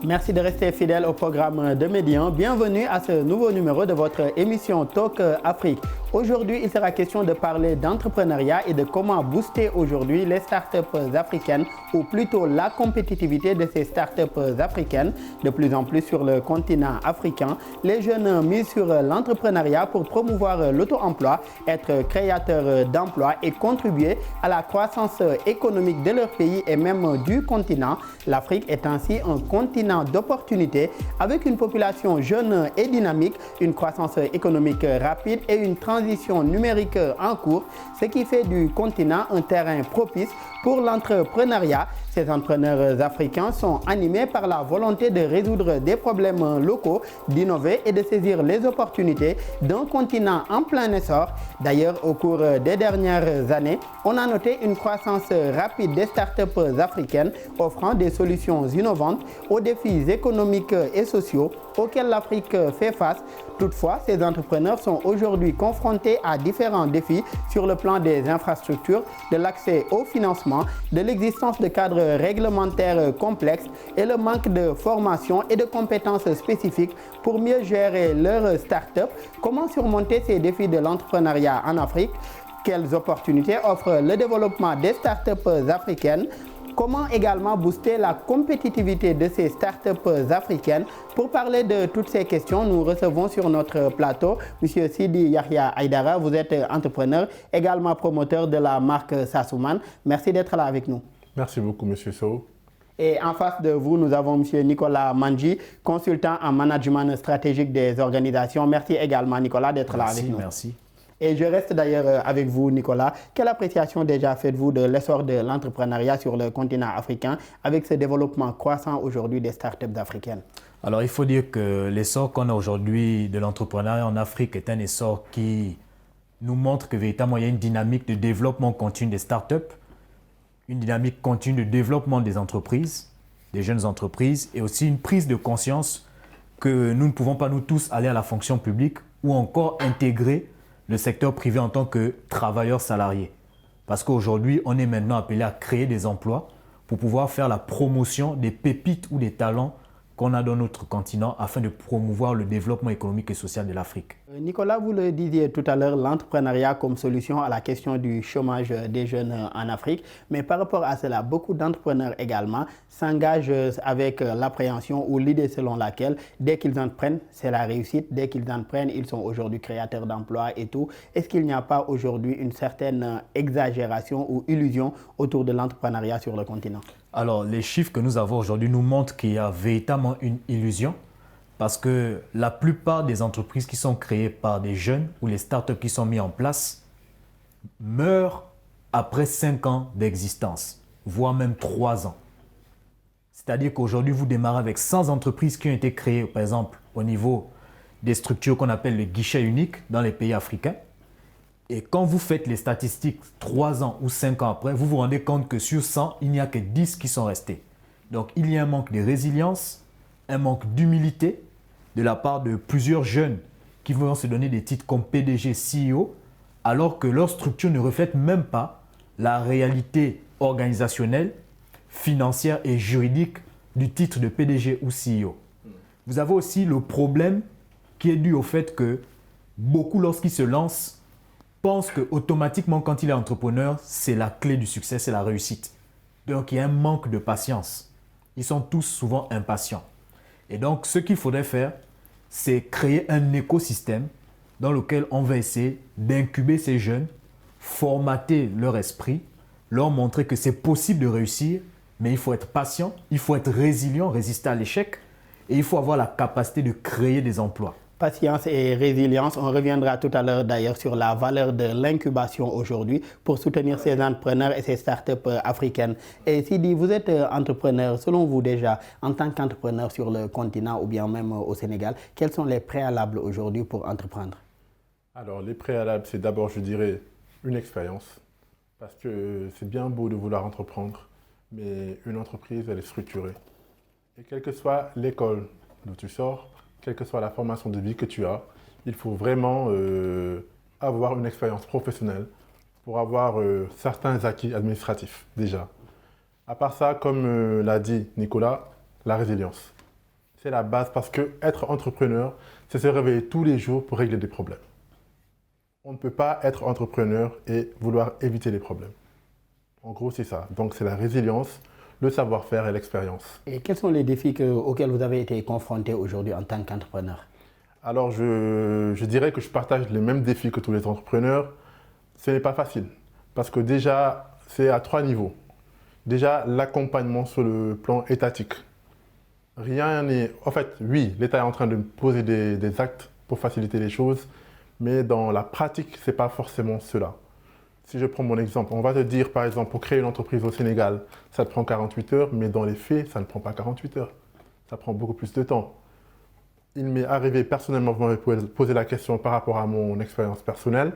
Merci de rester fidèle au programme de Médian. Bienvenue à ce nouveau numéro de votre émission Talk Afrique. Aujourd'hui, il sera question de parler d'entrepreneuriat et de comment booster aujourd'hui les startups africaines ou plutôt la compétitivité de ces startups africaines. De plus en plus sur le continent africain, les jeunes misent sur l'entrepreneuriat pour promouvoir l'auto-emploi, être créateurs d'emplois et contribuer à la croissance économique de leur pays et même du continent. L'Afrique est ainsi un continent d'opportunités avec une population jeune et dynamique, une croissance économique rapide et une transition numérique en cours, ce qui fait du continent un terrain propice pour l'entrepreneuriat. Ces entrepreneurs africains sont animés par la volonté de résoudre des problèmes locaux, d'innover et de saisir les opportunités d'un continent en plein essor. D'ailleurs, au cours des dernières années, on a noté une croissance rapide des startups africaines offrant des solutions innovantes aux défis économiques et sociaux auxquels l'Afrique fait face. Toutefois, ces entrepreneurs sont aujourd'hui confrontés à différents défis sur le plan des infrastructures, de l'accès au financement, de l'existence de cadres réglementaires complexes et le manque de formation et de compétences spécifiques pour mieux gérer leurs startups. Comment surmonter ces défis de l'entrepreneuriat en Afrique? Quelles opportunités offre le développement des startups africaines? Comment également booster la compétitivité de ces startups africaines? Pour parler de toutes ces questions, nous recevons sur notre plateau M. Sidi Yahya Aïdara. Vous êtes entrepreneur, également promoteur de la marque Sassoumane. Merci d'être là avec nous. Merci beaucoup, M. Sow. Et en face de vous, nous avons M. Nicolas Mandji, consultant en management stratégique des organisations. Merci également, Nicolas, d'être là avec nous. Merci. Et je reste d'ailleurs avec vous, Nicolas. Quelle appréciation déjà faites-vous de l'essor de l'entrepreneuriat sur le continent africain avec ce développement croissant aujourd'hui des startups africaines? Alors, il faut dire que l'essor qu'on a aujourd'hui de l'entrepreneuriat en Afrique est un essor qui nous montre que véritablement il y a une dynamique de développement continu des startups, une dynamique continue de développement des entreprises, des jeunes entreprises, et aussi une prise de conscience que nous ne pouvons pas nous tous aller à la fonction publique ou encore intégrer le secteur privé en tant que travailleurs salariés. Parce qu'aujourd'hui, on est maintenant appelé à créer des emplois pour pouvoir faire la promotion des pépites ou des talents qu'on a dans notre continent afin de promouvoir le développement économique et social de l'Afrique. Nicolas, vous le disiez tout à l'heure, l'entrepreneuriat comme solution à la question du chômage des jeunes en Afrique. Mais par rapport à cela, beaucoup d'entrepreneurs également s'engagent avec l'appréhension ou l'idée selon laquelle dès qu'ils entreprennent, c'est la réussite. Dès qu'ils entreprennent, ils sont aujourd'hui créateurs d'emplois et tout. Est-ce qu'il n'y a pas aujourd'hui une certaine exagération ou illusion autour de l'entrepreneuriat sur le continent? Alors, les chiffres que nous avons aujourd'hui nous montrent qu'il y a véritablement une illusion parce que la plupart des entreprises qui sont créées par des jeunes ou les startups qui sont mis en place meurent après 5 ans d'existence, voire même 3 ans. C'est-à-dire qu'aujourd'hui, vous démarrez avec 100 entreprises qui ont été créées, par exemple, au niveau des structures qu'on appelle le guichet unique dans les pays africains. Et quand vous faites les statistiques 3 ans ou 5 ans après, vous vous rendez compte que sur 100, il n'y a que 10 qui sont restés. Donc, il y a un manque de résilience, un manque d'humilité de la part de plusieurs jeunes qui vont se donner des titres comme PDG, CEO, alors que leur structure ne reflète même pas la réalité organisationnelle, financière et juridique du titre de PDG ou CEO. Vous avez aussi le problème qui est dû au fait que beaucoup, lorsqu'ils se lancent, pense qu'automatiquement, quand il est entrepreneur, c'est la clé du succès, c'est la réussite. Donc, il y a un manque de patience. Ils sont tous souvent impatients. Et donc, ce qu'il faudrait faire, c'est créer un écosystème dans lequel on va essayer d'incuber ces jeunes, formater leur esprit, leur montrer que c'est possible de réussir, mais il faut être patient, il faut être résilient, résister à l'échec, et il faut avoir la capacité de créer des emplois. Patience et résilience, on reviendra tout à l'heure d'ailleurs sur la valeur de l'incubation aujourd'hui pour soutenir ces entrepreneurs et ces startups africaines. Et Sidi, vous êtes entrepreneur, selon vous déjà, en tant qu'entrepreneur sur le continent ou bien même au Sénégal, quels sont les préalables aujourd'hui pour entreprendre? Alors les préalables, c'est d'abord, je dirais, une expérience. Parce que c'est bien beau de vouloir entreprendre, mais une entreprise, elle est structurée. Et quelle que soit l'école d'où tu sors, quelle que soit la formation de vie que tu as, il faut vraiment avoir une expérience professionnelle pour avoir certains acquis administratifs déjà. À part ça, comme l'a dit Nicolas, la résilience. C'est la base parce que être entrepreneur, c'est se réveiller tous les jours pour régler des problèmes. On ne peut pas être entrepreneur et vouloir éviter les problèmes. En gros, c'est ça. Donc, c'est la résilience, le savoir-faire et l'expérience. Et quels sont les défis auxquels vous avez été confrontés aujourd'hui en tant qu'entrepreneur? Alors, je dirais que je partage les mêmes défis que tous les entrepreneurs. Ce n'est pas facile parce que déjà, c'est à 3 niveaux. Déjà, l'accompagnement sur le plan étatique. Rien n'est... En fait, oui, l'État est en train de poser des actes pour faciliter les choses, mais dans la pratique, ce n'est pas forcément cela. Si je prends mon exemple, on va te dire, par exemple, pour créer une entreprise au Sénégal, ça te prend 48 heures, mais dans les faits, ça ne prend pas 48 heures. Ça prend beaucoup plus de temps. Il m'est arrivé personnellement, vous m'avez posé la question par rapport à mon expérience personnelle.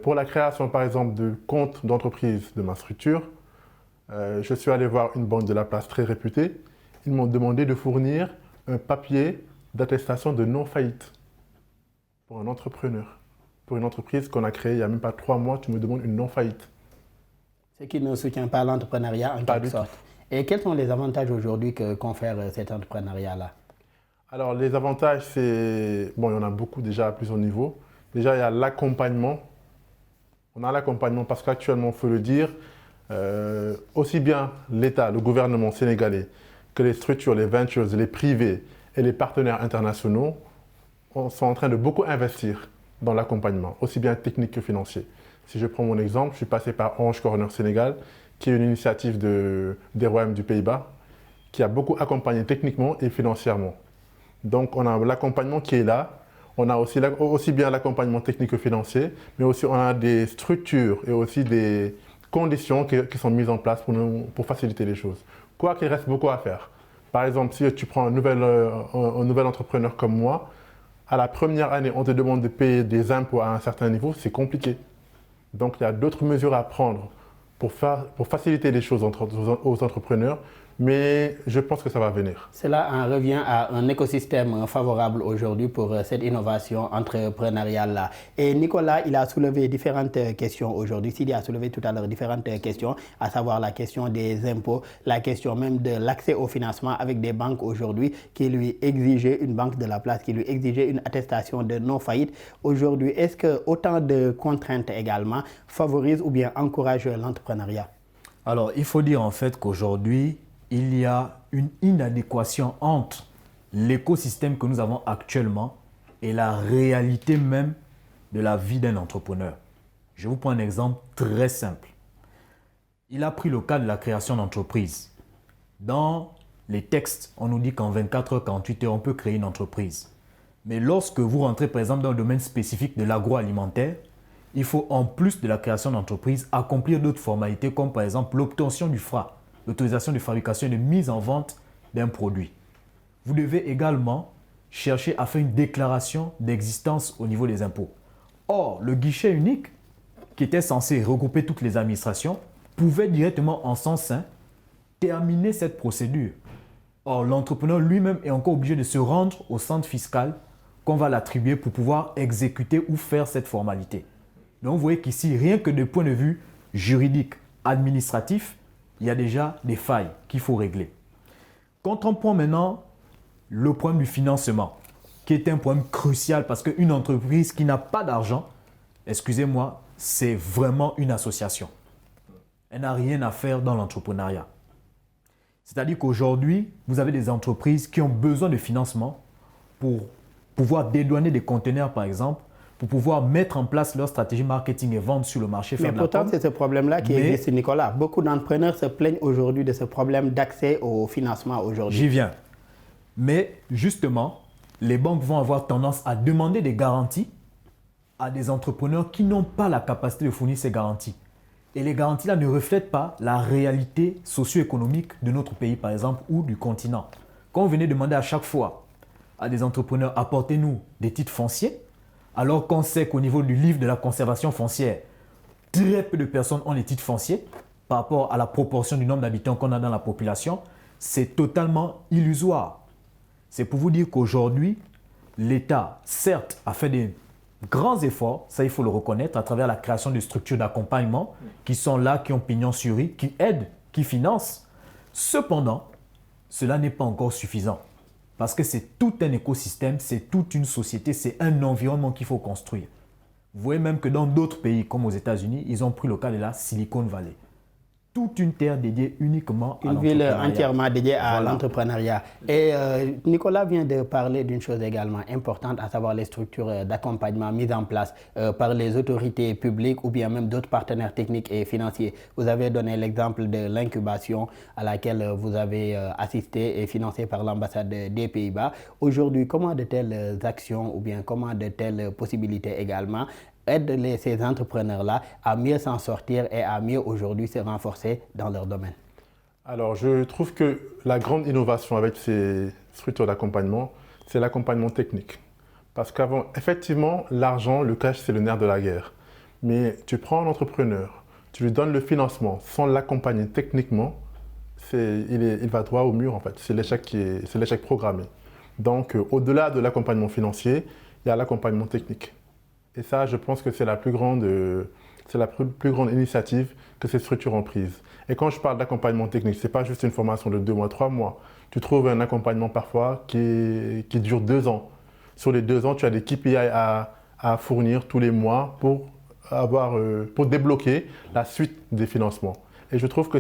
Pour la création, par exemple, de compte d'entreprise de ma structure, je suis allé voir une banque de la place très réputée. Ils m'ont demandé de fournir un papier d'attestation de non-faillite pour un entrepreneur. Pour une entreprise qu'on a créée il n'y a même pas 3 mois, tu me demandes une non-faillite. Ce qui ne soutient pas l'entrepreneuriat en quelque sorte. Et quels sont les avantages aujourd'hui que confère cet entrepreneuriat-là? Alors les avantages, c'est... Bon, il y en a beaucoup déjà à plusieurs niveaux. Déjà, il y a l'accompagnement. On a l'accompagnement parce qu'actuellement, il faut le dire, aussi bien l'État, le gouvernement sénégalais, que les structures, les ventures, les privés et les partenaires internationaux sont en train de beaucoup investir dans l'accompagnement, aussi bien technique que financier. Si je prends mon exemple, je suis passé par Orange Corner Sénégal, qui est une initiative des Royaumes du Pays-Bas, qui a beaucoup accompagné techniquement et financièrement. Donc on a l'accompagnement qui est là, on a aussi bien l'accompagnement technique que financier, mais aussi on a des structures et aussi des conditions qui sont mises en place pour faciliter les choses. Quoi qu'il reste beaucoup à faire. Par exemple, si tu prends un nouvel entrepreneur comme moi, à la première année, on te demande de payer des impôts à un certain niveau, c'est compliqué. Donc, il y a d'autres mesures à prendre pour faciliter les choses aux entrepreneurs, mais je pense que ça va venir. Cela en revient à un écosystème favorable aujourd'hui pour cette innovation entrepreneuriale-là. Et Nicolas, il a soulevé différentes questions aujourd'hui. Sidi a soulevé tout à l'heure différentes questions, à savoir la question des impôts, la question même de l'accès au financement avec des banques aujourd'hui qui lui exigeaient, une banque de la place qui lui exigeait une attestation de non-faillite. Aujourd'hui, est-ce que autant de contraintes également favorisent ou bien encouragent l'entrepreneuriat? Alors, il faut dire en fait qu'aujourd'hui, il y a une inadéquation entre l'écosystème que nous avons actuellement et la réalité même de la vie d'un entrepreneur. Je vous prends un exemple très simple. Il a pris le cas de la création d'entreprise. Dans les textes, on nous dit qu'en 24 heures, 48 heures, on peut créer une entreprise. Mais lorsque vous rentrez par exemple dans le domaine spécifique de l'agroalimentaire, il faut en plus de la création d'entreprise accomplir d'autres formalités comme par exemple l'obtention du FRA, l'autorisation de fabrication et de mise en vente d'un produit. Vous devez également chercher à faire une déclaration d'existence au niveau des impôts. Or, le guichet unique, qui était censé regrouper toutes les administrations, pouvait directement en son sein terminer cette procédure. Or, l'entrepreneur lui-même est encore obligé de se rendre au centre fiscal qu'on va l'attribuer pour pouvoir exécuter ou faire cette formalité. Donc, vous voyez qu'ici, rien que du point de vue juridique, administratif, il y a déjà des failles qu'il faut régler. Quand on prend maintenant le problème du financement, qui est un problème crucial parce qu'une entreprise qui n'a pas d'argent, excusez-moi, c'est vraiment une association. Elle n'a rien à faire dans l'entrepreneuriat. C'est-à-dire qu'aujourd'hui, vous avez des entreprises qui ont besoin de financement pour pouvoir dédouaner des conteneurs, par exemple, pour pouvoir mettre en place leur stratégie marketing et vendre sur le marché. Mais pourtant, c'est ce problème-là qui existe, Nicolas. Beaucoup d'entrepreneurs se plaignent aujourd'hui de ce problème d'accès au financement aujourd'hui. J'y viens. Mais justement, les banques vont avoir tendance à demander des garanties à des entrepreneurs qui n'ont pas la capacité de fournir ces garanties. Et les garanties-là ne reflètent pas la réalité socio-économique de notre pays, par exemple, ou du continent. Quand on venait demander à chaque fois à des entrepreneurs, apportez-nous des titres fonciers, alors qu'on sait qu'au niveau du livre de la conservation foncière, très peu de personnes ont les titres fonciers par rapport à la proportion du nombre d'habitants qu'on a dans la population, c'est totalement illusoire. C'est pour vous dire qu'aujourd'hui, l'État, certes, a fait des grands efforts, ça il faut le reconnaître, à travers la création de structures d'accompagnement qui sont là, qui ont pignon sur rue, qui aident, qui financent. Cependant, cela n'est pas encore suffisant. Parce que c'est tout un écosystème, c'est toute une société, c'est un environnement qu'il faut construire. Vous voyez même que dans d'autres pays, comme aux États-Unis, ils ont pris le cas de la Silicon Valley. Toute une terre dédiée uniquement à l'entrepreneuriat. Une ville entièrement dédiée à l'entrepreneuriat. Et Nicolas vient de parler d'une chose également importante, à savoir les structures d'accompagnement mises en place par les autorités publiques ou bien même d'autres partenaires techniques et financiers. Vous avez donné l'exemple de l'incubation à laquelle vous avez assisté et financée par l'ambassade des Pays-Bas. Aujourd'hui, comment de telles actions ou bien comment de telles possibilités également aident ces entrepreneurs-là à mieux s'en sortir et à mieux aujourd'hui se renforcer dans leur domaine? Alors, je trouve que la grande innovation avec ces structures d'accompagnement, c'est l'accompagnement technique. Parce qu'avant, effectivement, l'argent, le cash, c'est le nerf de la guerre. Mais tu prends un entrepreneur, tu lui donnes le financement sans l'accompagner techniquement, il va droit au mur en fait. C'est l'échec programmé. Donc, au-delà de l'accompagnement financier, il y a l'accompagnement technique. Et ça, je pense que c'est la plus grande initiative que ces structures ont prise. Et quand je parle d'accompagnement technique, ce n'est pas juste une formation de 2 mois, 3 mois. Tu trouves un accompagnement parfois qui dure 2 ans. Sur les 2 ans, tu as des KPI à fournir tous les mois pour débloquer la suite des financements. Et je trouve que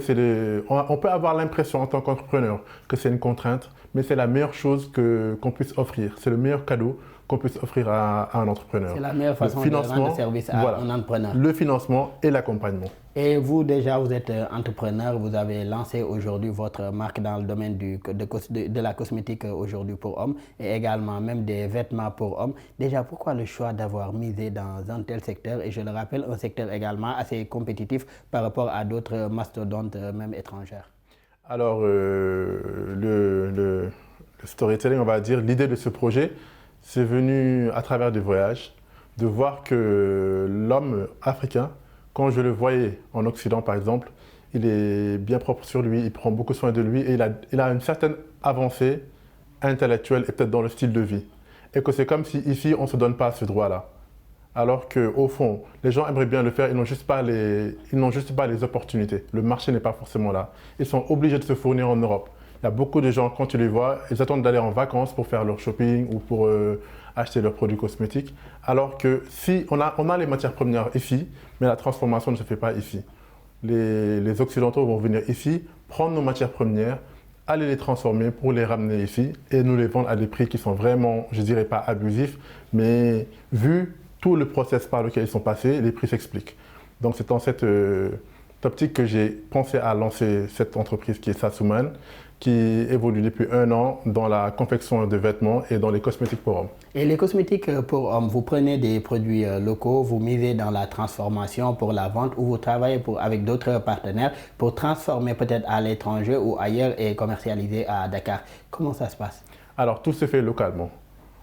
on peut avoir l'impression en tant qu'entrepreneur que c'est une contrainte, mais c'est la meilleure chose qu'on puisse offrir. C'est le meilleur cadeau qu'on puisse offrir à un entrepreneur. C'est la meilleure façon de rendre service à un entrepreneur. Le financement et l'accompagnement. Et vous, déjà, vous êtes entrepreneur, vous avez lancé aujourd'hui votre marque dans le domaine de la cosmétique aujourd'hui pour hommes et également même des vêtements pour hommes. Déjà, pourquoi le choix d'avoir misé dans un tel secteur? Et je le rappelle, un secteur également assez compétitif par rapport à d'autres mastodontes, même étrangères. Alors, le storytelling, on va dire, l'idée de ce projet, c'est venu à travers des voyages, de voir que l'homme africain, quand je le voyais en Occident par exemple, il est bien propre sur lui, il prend beaucoup soin de lui et il a une certaine avancée intellectuelle et peut-être dans le style de vie. Et que c'est comme si ici on ne se donne pas ce droit-là. Alors qu'au fond, les gens aimeraient bien le faire, ils n'ont juste pas les opportunités. Le marché n'est pas forcément là. Ils sont obligés de se fournir en Europe. Il y a beaucoup de gens, quand tu les vois, ils attendent d'aller en vacances pour faire leur shopping ou pour acheter leurs produits cosmétiques. Alors que si on a les matières premières ici, mais la transformation ne se fait pas ici. Les Occidentaux vont venir ici, prendre nos matières premières, aller les transformer pour les ramener ici et nous les vendre à des prix qui sont vraiment, je dirais pas abusifs, mais vu tout le process par lequel ils sont passés, les prix s'expliquent. Donc c'est dans cette optique que j'ai pensé à lancer cette entreprise qui est Sassuman, qui évolue depuis 1 an dans la confection de vêtements et dans les cosmétiques pour hommes. Et les cosmétiques pour hommes, vous prenez des produits locaux, vous misez dans la transformation pour la vente ou vous travaillez avec d'autres partenaires pour transformer peut-être à l'étranger ou ailleurs et commercialiser à Dakar. Comment ça se passe? Alors tout se fait localement.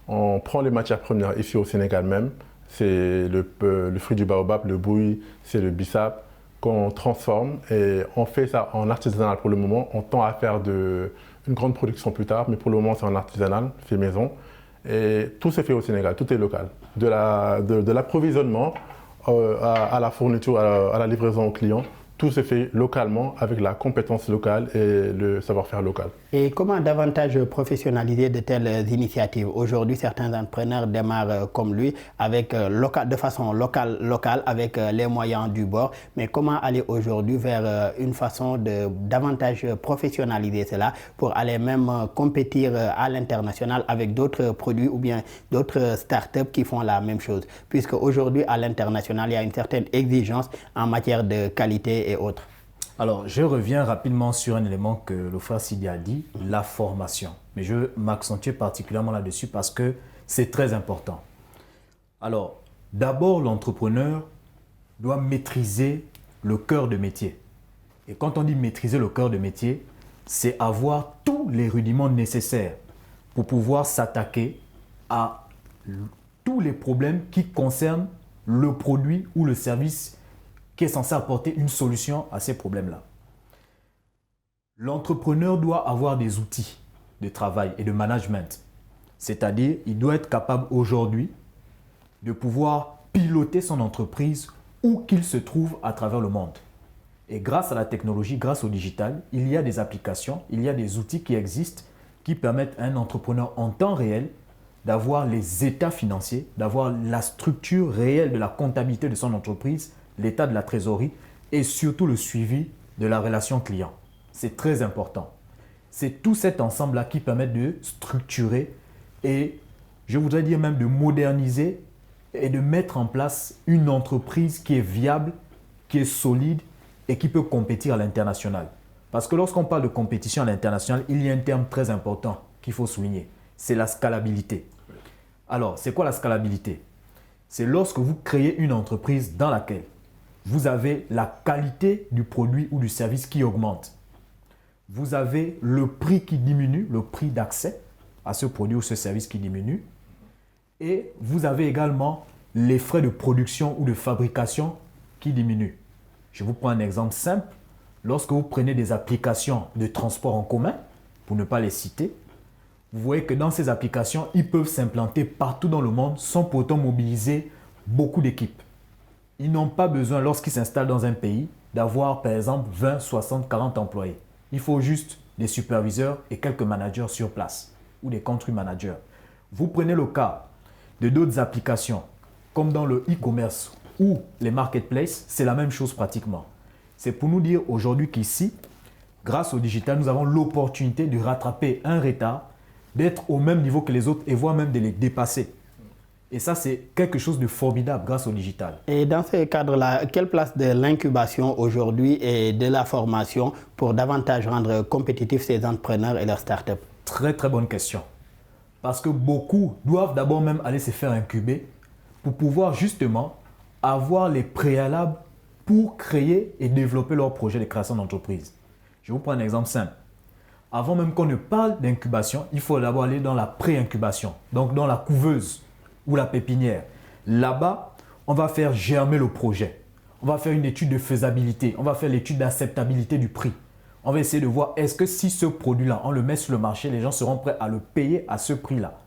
On prend les matières premières ici au Sénégal même. C'est le fruit du baobab, le bouilli, c'est le bissap qu'on transforme et on fait ça en artisanal pour le moment. On tend à faire une grande production plus tard, mais pour le moment c'est en artisanal, fait maison. Et tout se fait au Sénégal, tout est local. De l'approvisionnement à la fourniture, à la livraison aux clients, tout se fait localement avec la compétence locale et le savoir-faire local. Et comment davantage professionnaliser de telles initiatives? Aujourd'hui, certains entrepreneurs démarrent comme lui, de façon locale, avec les moyens du bord. Mais comment aller aujourd'hui vers une façon de davantage professionnaliser cela pour aller même compétir à l'international avec d'autres produits ou bien d'autres startups qui font la même chose? Puisque aujourd'hui, à l'international, il y a une certaine exigence en matière de qualité et autres. Alors, je reviens rapidement sur un élément que le frère Sidi a dit, la formation. Mais je m'accentue particulièrement là-dessus parce que c'est très important. Alors, d'abord, l'entrepreneur doit maîtriser le cœur de métier. Et quand on dit maîtriser le cœur de métier, c'est avoir tous les rudiments nécessaires pour pouvoir s'attaquer à tous les problèmes qui concernent le produit ou le service qui est censé apporter une solution à ces problèmes-là. L'entrepreneur doit avoir des outils de travail et de management. C'est-à-dire, il doit être capable aujourd'hui de pouvoir piloter son entreprise où qu'il se trouve à travers le monde. Et grâce à la technologie, grâce au digital, il y a des applications, il y a des outils qui existent qui permettent à un entrepreneur en temps réel d'avoir les états financiers, d'avoir la structure réelle de la comptabilité de son entreprise, l'état de la trésorerie et surtout le suivi de la relation client. C'est très important. C'est tout cet ensemble-là qui permet de structurer et je voudrais dire même de moderniser et de mettre en place une entreprise qui est viable, qui est solide et qui peut compétir à l'international. Parce que lorsqu'on parle de compétition à l'international, il y a un terme très important qu'il faut souligner. C'est la scalabilité. Alors, c'est quoi la scalabilité? C'est lorsque vous créez une entreprise dans laquelle vous avez la qualité du produit ou du service qui augmente. Vous avez le prix qui diminue, le prix d'accès à ce produit ou ce service qui diminue. Et vous avez également les frais de production ou de fabrication qui diminuent. Je vous prends un exemple simple. Lorsque vous prenez des applications de transport en commun, pour ne pas les citer, vous voyez que dans ces applications, ils peuvent s'implanter partout dans le monde sans pourtant mobiliser beaucoup d'équipes. Ils n'ont pas besoin, lorsqu'ils s'installent dans un pays, d'avoir par exemple 20, 60, 40 employés. Il faut juste des superviseurs et quelques managers sur place ou des country managers. Vous prenez le cas de d'autres applications comme dans le e-commerce ou les marketplaces, c'est la même chose pratiquement. C'est pour nous dire aujourd'hui qu'ici, grâce au digital, nous avons l'opportunité de rattraper un retard, d'être au même niveau que les autres et voire même de les dépasser. Et ça, c'est quelque chose de formidable grâce au digital. Et dans ce cadre-là, quelle place de l'incubation aujourd'hui et de la formation pour davantage rendre compétitifs ces entrepreneurs et leurs startups? Très, très bonne question. Parce que beaucoup doivent d'abord même aller se faire incuber pour pouvoir justement avoir les préalables pour créer et développer leur projet de création d'entreprise. Je vous prends un exemple simple. Avant même qu'on ne parle d'incubation, il faut d'abord aller dans la pré-incubation, donc dans la couveuse ou la pépinière. Là-bas, on va faire germer le projet. On va faire une étude de faisabilité. On va faire l'étude d'acceptabilité du prix. On va essayer de voir est-ce que si ce produit-là, on le met sur le marché, les gens seront prêts à le payer à ce prix-là.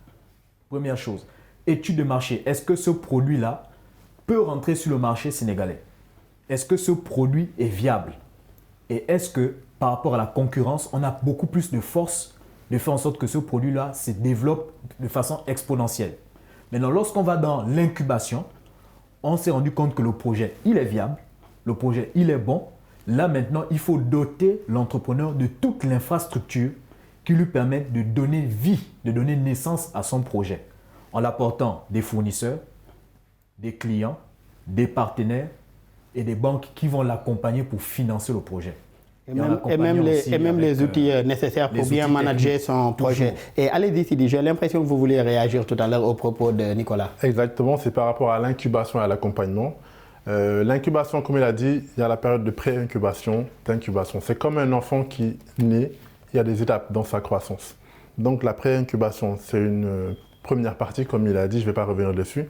Première chose. Étude de marché. Est-ce que ce produit-là peut rentrer sur le marché sénégalais? Est-ce que ce produit est viable? Et est-ce que par rapport à la concurrence, on a beaucoup plus de force de faire en sorte que ce produit-là se développe de façon exponentielle? Maintenant, lorsqu'on va dans l'incubation, on s'est rendu compte que le projet, il est viable, le projet, il est bon. Là, maintenant, il faut doter l'entrepreneur de toute l'infrastructure qui lui permet de donner vie, de donner naissance à son projet, en l'apportant des fournisseurs, des clients, des partenaires et des banques qui vont l'accompagner pour financer le projet. Et même les outils nécessaires pour bien manager son projet. Et allez-y, Sidi, j'ai l'impression que vous vouliez réagir tout à l'heure au propos de Nicolas. Exactement, c'est par rapport à l'incubation et à l'accompagnement. L'incubation, comme il a dit, il y a la période de pré-incubation, d'incubation. C'est comme un enfant qui naît, il y a des étapes dans sa croissance. Donc la pré-incubation, c'est une première partie, comme il a dit, je ne vais pas revenir dessus.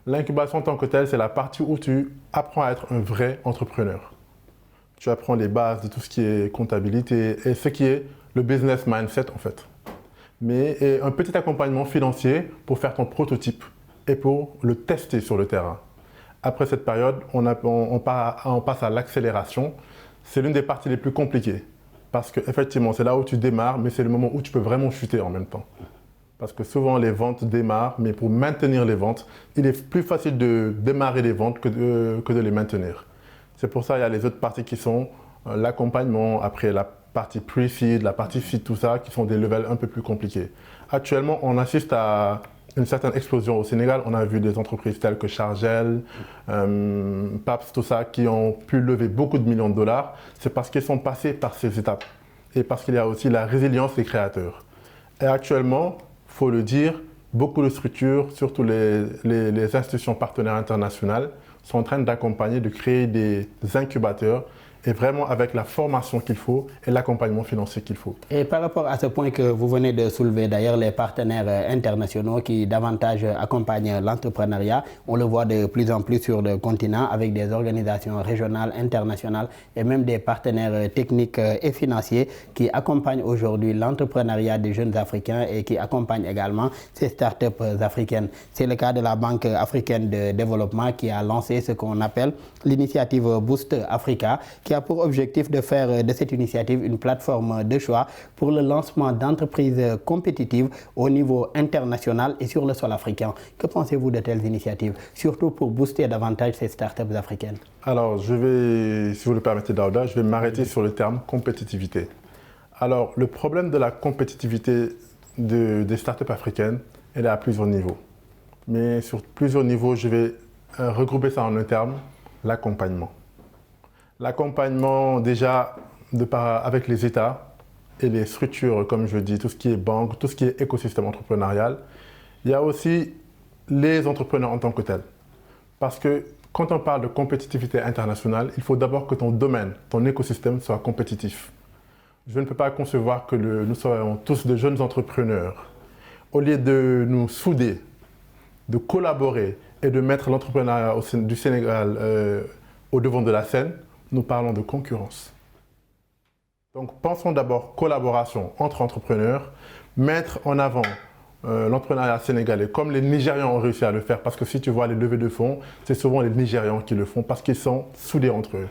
L'incubation en tant que telle, c'est la partie où tu apprends à être un vrai entrepreneur. Tu apprends les bases de tout ce qui est comptabilité et ce qui est le business mindset en fait. Mais un petit accompagnement financier pour faire ton prototype et pour le tester sur le terrain. Après cette période, on passe à l'accélération. C'est l'une des parties les plus compliquées parce qu'effectivement, c'est là où tu démarres, mais c'est le moment où tu peux vraiment chuter en même temps. Parce que souvent, les ventes démarrent, mais pour maintenir les ventes, il est plus facile de démarrer les ventes que de les maintenir. C'est pour ça qu'il y a les autres parties qui sont l'accompagnement, après la partie pre-seed, la partie seed, tout ça, qui sont des levels un peu plus compliqués. Actuellement, on assiste à une certaine explosion au Sénégal. On a vu des entreprises telles que Chargel, PAPS, tout ça, qui ont pu lever beaucoup de millions de dollars. C'est parce qu'ils sont passés par ces étapes et parce qu'il y a aussi la résilience des créateurs. Et actuellement, il faut le dire, beaucoup de structures, surtout les institutions partenaires internationales, sont en train d'accompagner, de créer des incubateurs et vraiment avec la formation qu'il faut et l'accompagnement financier qu'il faut. Et par rapport à ce point que vous venez de soulever, d'ailleurs, les partenaires internationaux qui davantage accompagnent l'entrepreneuriat, on le voit de plus en plus sur le continent avec des organisations régionales, internationales et même des partenaires techniques et financiers qui accompagnent aujourd'hui l'entrepreneuriat des jeunes Africains et qui accompagnent également ces startups africaines. C'est le cas de la Banque africaine de développement qui a lancé ce qu'on appelle l'initiative Boost Africa, qui a pour objectif de faire de cette initiative une plateforme de choix pour le lancement d'entreprises compétitives au niveau international et sur le sol africain. Que pensez-vous de telles initiatives, surtout pour booster davantage ces startups africaines? Alors, je vais, si vous le permettez, Daouda, je vais m'arrêter sur le terme compétitivité. Alors, le problème de la compétitivité des startups africaines, elle est à plusieurs niveaux. Mais sur plusieurs niveaux, je vais regrouper ça en un terme, l'accompagnement. L'accompagnement déjà avec les États et les structures, comme je dis, tout ce qui est banque, tout ce qui est écosystème entrepreneurial. Il y a aussi les entrepreneurs en tant que tels. Parce que quand on parle de compétitivité internationale, il faut d'abord que ton domaine, ton écosystème soit compétitif. Je ne peux pas concevoir que nous soyons tous de jeunes entrepreneurs. Au lieu de nous souder, de collaborer et de mettre l'entrepreneuriat du Sénégal au devant de la scène, nous parlons de concurrence. Donc pensons d'abord collaboration entre entrepreneurs, mettre en avant l'entrepreneuriat sénégalais comme les Nigérians ont réussi à le faire, parce que si tu vois les levées de fonds, c'est souvent les Nigérians qui le font parce qu'ils sont soudés entre eux.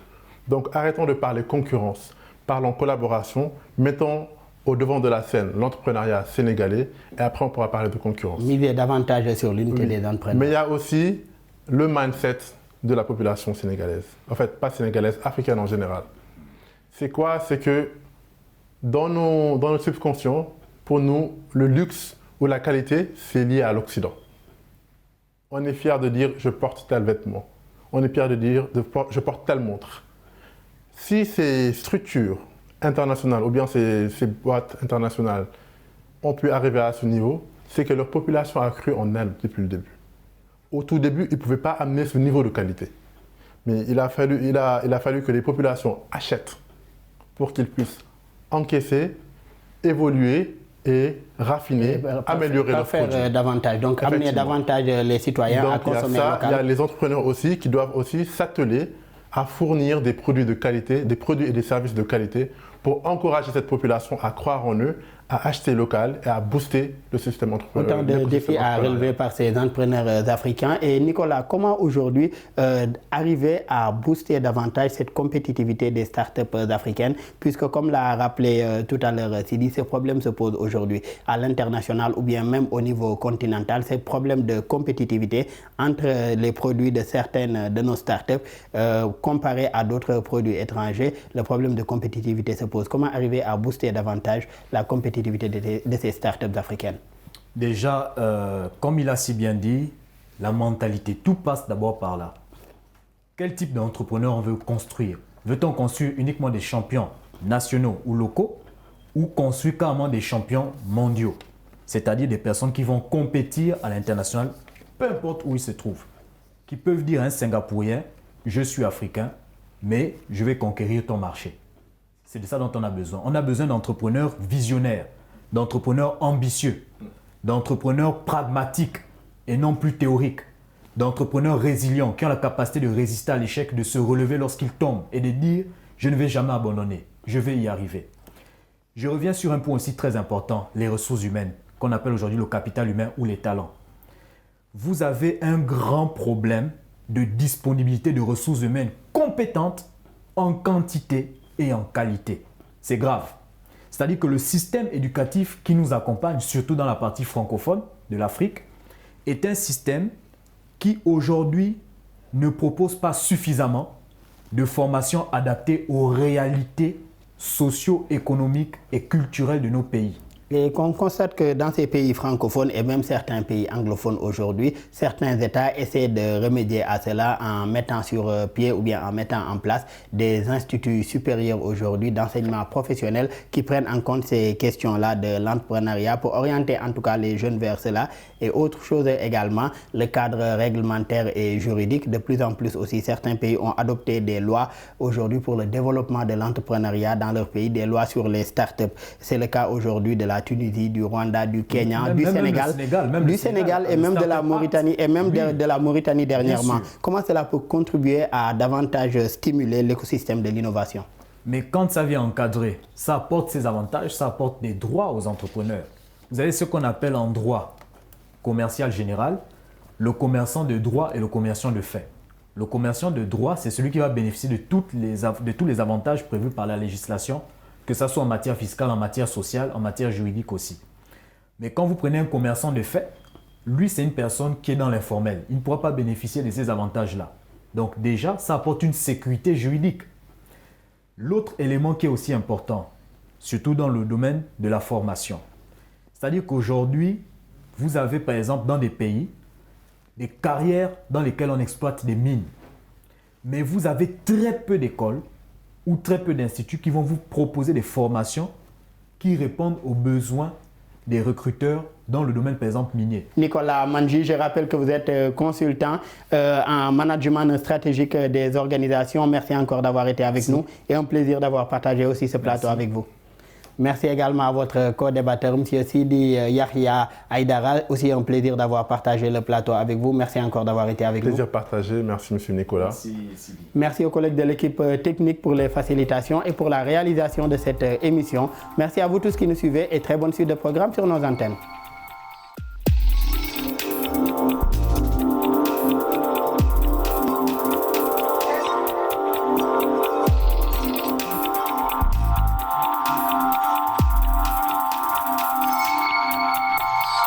Donc arrêtons de parler concurrence, parlons collaboration, mettons au devant de la scène l'entrepreneuriat sénégalais et après on pourra parler de concurrence. Miser davantage sur l'unité des entrepreneurs. Mais il y a aussi le mindset de la population sénégalaise. En fait, pas sénégalaise, africaine en général. C'est quoi? C'est que dans nos subconscients, pour nous, le luxe ou la qualité, c'est lié à l'Occident. On est fier de dire je porte tel vêtement. On est fier de dire je porte telle montre. Si ces structures internationales ou bien ces boîtes internationales ont pu arriver à ce niveau, c'est que leur population a cru en elles depuis le début. Au tout début, ils ne pouvaient pas amener ce niveau de qualité. Mais il a fallu que les populations achètent pour qu'ils puissent encaisser, évoluer et raffiner, améliorer leurs produits. Faire davantage, donc amener davantage les citoyens à consommer local. Il y a les entrepreneurs aussi qui doivent aussi s'atteler à fournir des produits de qualité, des produits et des services de qualité pour encourager cette population à croire en eux, à acheter local et à booster le système entrepreneurial. Autant de défis à relever par ces entrepreneurs africains. Et Nicolas, comment aujourd'hui arriver à booster davantage cette compétitivité des startups africaines, puisque comme l'a rappelé tout à l'heure Sidi, ces problèmes se posent aujourd'hui à l'international ou bien même au niveau continental, ces problèmes de compétitivité entre les produits de certaines de nos startups comparés à d'autres produits étrangers, le problème de compétitivité se pose. Comment arriver à booster davantage la compétitivité de ces startups africaines? Déjà, comme il a si bien dit, la mentalité, tout passe d'abord par là. Quel type d'entrepreneur on veut construire? Veut-on construire uniquement des champions nationaux ou locaux ou construire carrément des champions mondiaux? C'est-à-dire des personnes qui vont compétir à l'international, peu importe où ils se trouvent. Qui peuvent dire à un Singapourien, je suis africain, mais je vais conquérir ton marché. C'est de ça dont on a besoin. On a besoin d'entrepreneurs visionnaires, d'entrepreneurs ambitieux, d'entrepreneurs pragmatiques et non plus théoriques, d'entrepreneurs résilients qui ont la capacité de résister à l'échec, de se relever lorsqu'ils tombent et de dire « je ne vais jamais abandonner, je vais y arriver ». Je reviens sur un point aussi très important, les ressources humaines, qu'on appelle aujourd'hui le capital humain ou les talents. Vous avez un grand problème de disponibilité de ressources humaines compétentes en quantité et en qualité. C'est grave. C'est-à-dire que le système éducatif qui nous accompagne, surtout dans la partie francophone de l'Afrique, est un système qui aujourd'hui ne propose pas suffisamment de formation adaptée aux réalités socio-économiques et culturelles de nos pays. Et qu'on constate que dans ces pays francophones et même certains pays anglophones aujourd'hui, certains États essaient de remédier à cela en mettant sur pied ou bien en mettant en place des instituts supérieurs aujourd'hui d'enseignement professionnel qui prennent en compte ces questions-là de l'entrepreneuriat pour orienter en tout cas les jeunes vers cela. Et autre chose également, le cadre réglementaire et juridique. De plus en plus aussi, certains pays ont adopté des lois aujourd'hui pour le développement de l'entrepreneuriat dans leur pays, des lois sur les startups. C'est le cas aujourd'hui de la Tunisie, du Rwanda, du Kenya, du Sénégal et même de la Mauritanie et même de la Mauritanie dernièrement. Comment cela peut contribuer à davantage stimuler l'écosystème de l'innovation? Mais quand ça vient encadrer, ça apporte ses avantages, ça apporte des droits aux entrepreneurs. Vous avez ce qu'on appelle en droit commercial général, le commerçant de droit et le commerçant de fait. Le commerçant de droit, c'est celui qui va bénéficier de tous les avantages prévus par la législation, que ce soit en matière fiscale, en matière sociale, en matière juridique aussi. Mais quand vous prenez un commerçant de fait, lui, c'est une personne qui est dans l'informel. Il ne pourra pas bénéficier de ces avantages-là. Donc déjà, ça apporte une sécurité juridique. L'autre élément qui est aussi important, surtout dans le domaine de la formation, c'est-à-dire qu'aujourd'hui, vous avez par exemple dans des pays, des carrières dans lesquelles on exploite des mines. Mais vous avez très peu d'écoles ou très peu d'instituts qui vont vous proposer des formations qui répondent aux besoins des recruteurs dans le domaine, par exemple, minier. Nicolas Manji, je rappelle que vous êtes consultant en management stratégique des organisations. Merci encore d'avoir été avec nous et un plaisir d'avoir partagé aussi ce plateau avec vous. Merci également à votre co-débatteur, M. Sidi Yahya Aïdara. Aussi un plaisir d'avoir partagé le plateau avec vous. Merci encore d'avoir été avec nous. Plaisir partagé. Merci, M. Nicolas. Merci, Sidi. Merci aux collègues de l'équipe technique pour les facilitations et pour la réalisation de cette émission. Merci à vous tous qui nous suivez et très bonne suite de programme sur nos antennes.